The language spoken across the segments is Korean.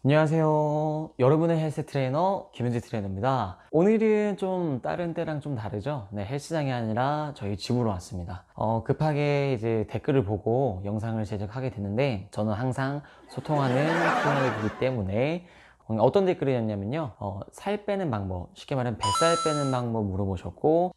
안녕하세요. 여러분의 헬스 트레이너 김현지 트레이너입니다. 오늘은 좀 다른 때랑 좀 다르죠? 네, 헬스장이 아니라 저희 집으로 왔습니다. 급하게 이제 댓글을 보고 영상을 제작하게 됐는데 저는 항상 소통하는 트레이너이기 때문에 어떤 댓글이었냐면요. 살 빼는 방법, 쉽게 말하면 뱃살 빼는 방법 물어보셨고,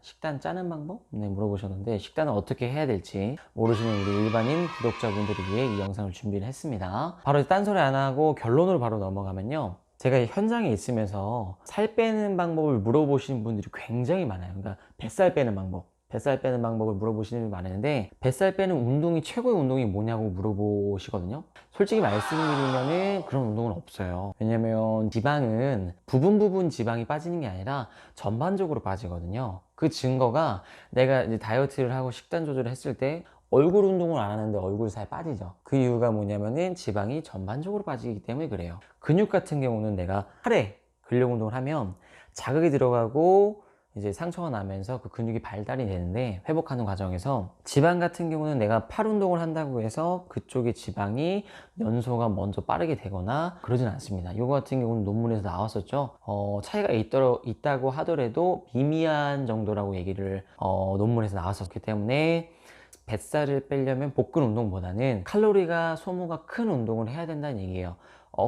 식단 짜는 방법? 네, 물어보셨는데, 식단을 어떻게 해야 될지 모르시는 우리 일반인 구독자분들을 위해 이 영상을 준비를 했습니다. 바로 딴소리 안 하고 결론으로 바로 넘어가면요. 제가 현장에 있으면서 살 빼는 방법을 물어보시는 분들이 굉장히 많아요. 그러니까 뱃살 빼는 방법을 물어보시는 분이 많은데, 뱃살 빼는 운동이 최고의 운동이 뭐냐고 물어보시거든요. 솔직히 말씀드리면은 그런 운동은 없어요. 왜냐면 지방은 부분 지방이 빠지는 게 아니라 전반적으로 빠지거든요. 그 증거가 내가 이제 다이어트를 하고 식단 조절을 했을 때 얼굴 운동을 안 하는데 얼굴 살 빠지죠. 그 이유가 뭐냐면은 지방이 전반적으로 빠지기 때문에 그래요. 근육 같은 경우는 내가 팔에 근력 운동을 하면 자극이 들어가고 이제 상처가 나면서 그 근육이 발달이 되는데, 회복하는 과정에서 지방 같은 경우는 내가 팔 운동을 한다고 해서 그쪽의 지방이 연소가 먼저 빠르게 되거나 그러진 않습니다. 이거 같은 경우는 논문에서 나왔었죠. 차이가 있다고 하더라도 미미한 정도라고 얘기를 논문에서 나왔었기 때문에 뱃살을 빼려면 복근 운동보다는 칼로리가 소모가 큰 운동을 해야 된다는 얘기예요.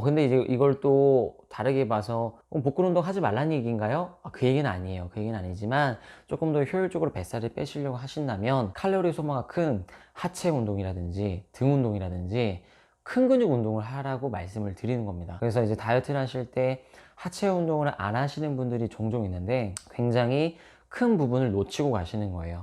근데 이제 이걸 또 다르게 봐서 복근 운동 하지 말라는 얘기인가요? 그 얘기는 아니에요. 그 얘기는 아니지만 조금 더 효율적으로 뱃살을 빼시려고 하신다면 칼로리 소모가 큰 하체 운동이라든지 등 운동이라든지 큰 근육 운동을 하라고 말씀을 드리는 겁니다. 그래서 이제 다이어트를 하실 때 하체 운동을 안 하시는 분들이 종종 있는데 굉장히 큰 부분을 놓치고 가시는 거예요.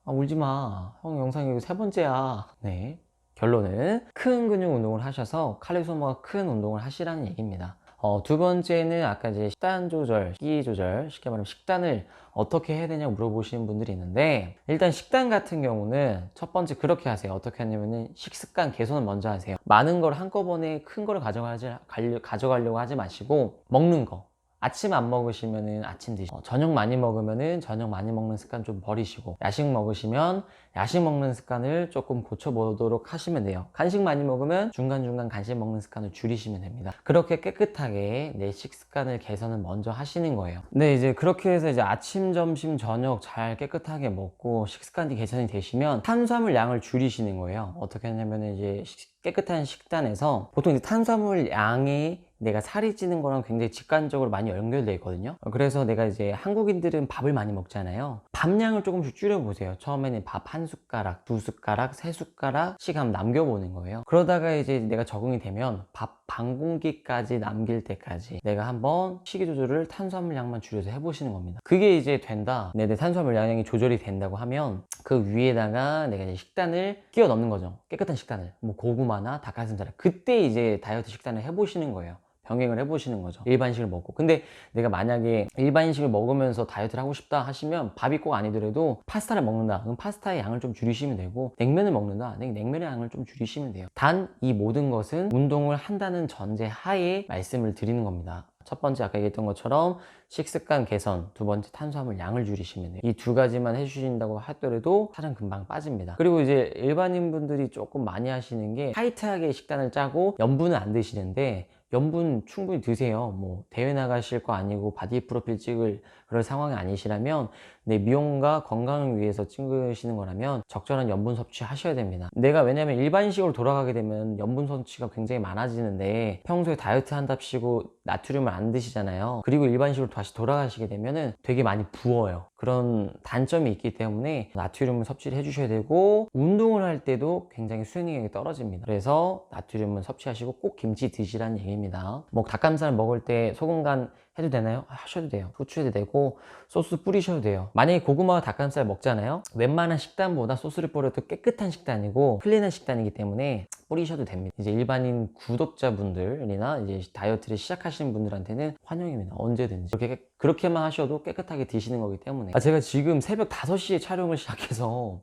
울지 마. 형 영상이 이거 세 번째야. 네. 결론은 큰 근육 운동을 하셔서 칼로리 소모가 큰 운동을 하시라는 얘기입니다. 두 번째는 아까 이제 식단 조절, 식이 조절, 쉽게 말하면 식단을 어떻게 해야 되냐고 물어보시는 분들이 있는데, 일단 식단 같은 경우는 첫 번째 그렇게 하세요. 어떻게 하냐면은 식습관 개선을 먼저 하세요. 많은 걸 한꺼번에 큰 거를 가져가려고 하지 마시고, 먹는 거. 아침 안 먹으시면은 아침 드시고, 저녁 많이 먹으면은 저녁 많이 먹는 습관 좀 버리시고, 야식 먹으시면 야식 먹는 습관을 조금 고쳐보도록 하시면 돼요. 간식 많이 먹으면 중간중간 간식 먹는 습관을 줄이시면 됩니다. 그렇게 깨끗하게 내 식습관을 개선을 먼저 하시는 거예요. 네, 이제 그렇게 해서 이제 아침, 점심, 저녁 잘 깨끗하게 먹고 식습관이 개선이 되시면 탄수화물 양을 줄이시는 거예요. 어떻게 하냐면은 이제 깨끗한 식단에서 보통 이제 탄수화물 양이 내가 살이 찌는 거랑 굉장히 직관적으로 많이 연결되어 있거든요. 그래서 내가 이제 한국인들은 밥을 많이 먹잖아요. 밥량을 조금씩 줄여보세요. 처음에는 밥 한 숟가락, 두 숟가락, 세 숟가락씩 한번 남겨보는 거예요. 그러다가 이제 내가 적응이 되면 밥 반 공기까지 남길 때까지 내가 한번 식이 조절을 탄수화물 양만 줄여서 해보시는 겁니다. 그게 이제 된다. 내 탄수화물 양이 조절이 된다고 하면 그 위에다가 내가 이제 식단을 끼워 넣는 거죠. 깨끗한 식단을. 뭐 고구마나 닭가슴살. 그때 이제 다이어트 식단을 해보시는 거예요. 병행을 해보시는 거죠. 일반식을 먹고. 근데 내가 만약에 일반식을 먹으면서 다이어트를 하고 싶다 하시면 밥이 꼭 아니더라도 파스타를 먹는다. 그럼 파스타의 양을 좀 줄이시면 되고, 냉면을 먹는다. 냉면의 양을 좀 줄이시면 돼요. 단 이 모든 것은 운동을 한다는 전제 하에 말씀을 드리는 겁니다. 첫 번째 아까 얘기했던 것처럼 식습관 개선, 두 번째 탄수화물 양을 줄이시면 돼요. 이 두 가지만 해주신다고 하더라도 살은 금방 빠집니다. 그리고 이제 일반인 분들이 조금 많이 하시는 게 타이트하게 식단을 짜고 염분은 안 드시는데, 염분 충분히 드세요. 뭐 대회 나가실 거 아니고 바디 프로필 찍을 그럴 상황이 아니시라면, 내 미용과 건강을 위해서 찍으시는 거라면 적절한 염분 섭취 하셔야 됩니다. 내가 왜냐면 일반식으로 돌아가게 되면 염분 섭취가 굉장히 많아지는데, 평소에 다이어트 한답시고 나트륨을 안 드시잖아요. 그리고 일반식으로 다시 돌아가시게 되면은 되게 많이 부어요. 그런 단점이 있기 때문에 나트륨을 섭취를 해주셔야 되고, 운동을 할 때도 굉장히 수행력이 떨어집니다. 그래서 나트륨은 섭취하시고 꼭 김치 드시라는 얘기입니다. 뭐 닭가슴살 먹을 때 소금 간 해도 되나요? 하셔도 돼요. 후추해도 되고 소스 뿌리셔도 돼요. 만약에 고구마와 닭가슴살 먹잖아요. 웬만한 식단보다 소스를 뿌려도 깨끗한 식단이고 클린한 식단이기 때문에 뿌리셔도 됩니다. 이제 일반인 구독자분들이나 이제 다이어트를 시작하시는 분들한테는 환영입니다. 언제든지 그렇게만 하셔도 깨끗하게 드시는 거기 때문에. 제가 지금 새벽 5시에 촬영을 시작해서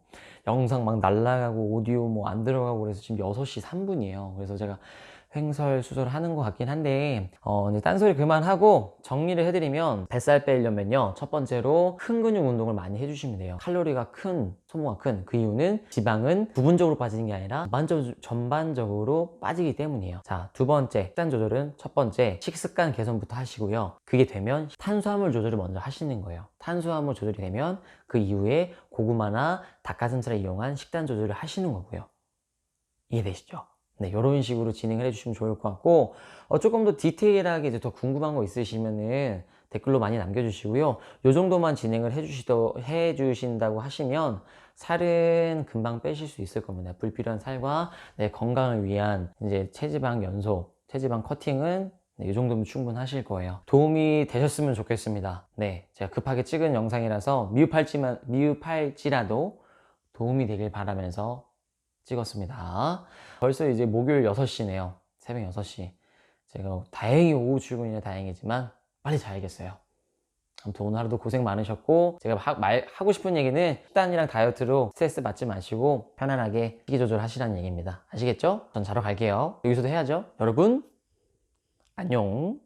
영상 막 날라가고 오디오 뭐 안 들어가고 그래서 지금 6시 3분이에요. 그래서 제가 횡설수설하는 것 같긴 한데 이제 딴소리 그만하고 정리를 해드리면, 뱃살 빼려면요, 첫 번째로 큰 근육 운동을 많이 해주시면 돼요. 칼로리가 큰, 소모가 큰 그 이유는 지방은 부분적으로 빠지는 게 아니라 전반적으로 빠지기 때문이에요. 자, 두 번째 식단 조절은, 첫 번째 식습관 개선부터 하시고요. 그게 되면 탄수화물 조절을 먼저 하시는 거예요. 탄수화물 조절이 되면 그 이후에 고구마나 닭가슴살을 이용한 식단 조절을 하시는 거고요. 이해되시죠? 네, 이런 식으로 진행을 해주시면 좋을 것 같고, 조금 더 디테일하게 이제 더 궁금한 거 있으시면은 댓글로 많이 남겨주시고요. 요 정도만 진행을 해주신다고 하시면 살은 금방 빼실 수 있을 겁니다. 불필요한 살과 내 건강을 위한 이제 체지방 연소, 체지방 커팅은 네, 이 정도면 충분하실 거예요. 도움이 되셨으면 좋겠습니다. 네, 제가 급하게 찍은 영상이라서 미흡할지라도 도움이 되길 바라면서 찍었습니다. 벌써 이제 목요일 6시네요. 새벽 6시. 제가 다행히 오후 출근이라 다행이지만 빨리 자야겠어요. 아무튼 오늘 하루도 고생 많으셨고, 제가 하고 싶은 얘기는 식단이랑 다이어트로 스트레스 받지 마시고 편안하게 식이 조절하시라는 얘기입니다. 아시겠죠? 전 자러 갈게요. 여기서도 해야죠. 여러분, 안녕.